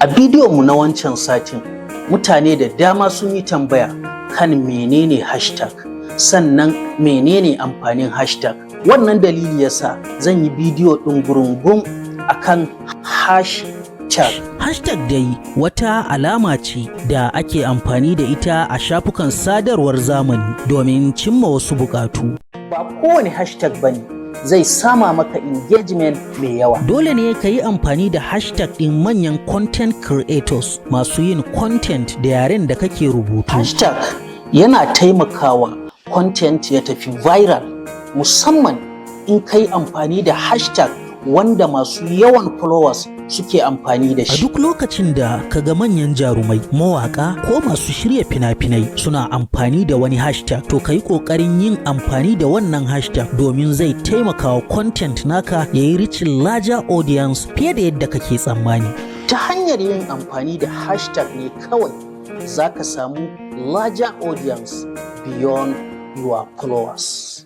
A bidiyonmu na wancan satin, mutane da dama sun yi tambaya kan menene hashtag, sannan menene amfanin hashtag. Wannan dalili yasa zan yi bidiyo ɗin gurungun akan hashtag. Hashtag dai wata alama ce da ake amfani da ita a shafukan sadarwar zamani domin cimma wasu buƙatu. Ba kowane hashtag bane zai sama maka engagement mai yawa. Dole ne ka yi amfani da hashtag ɗin manyan content creators masu yin content da yaren da kake rubutu. Hashtag yana taimakawa content ya tafi viral, musamman in ka yi amfani da hashtag wanda masu yawan followers suke amfani da shi. A duk lokacin da kaga manyan jarumai, mawaka ko masu shirya fina-finai suna amfani da wani hashtag, to ka yi ƙoƙarin yin amfani da wannan hashtag domin zai taimaka wa content naka ya yi reaching larger audience fiye da yadda kake tsammani. Ta hanyar yin amfani da hashtag ne kawai za ka samu larger audience beyond your followers.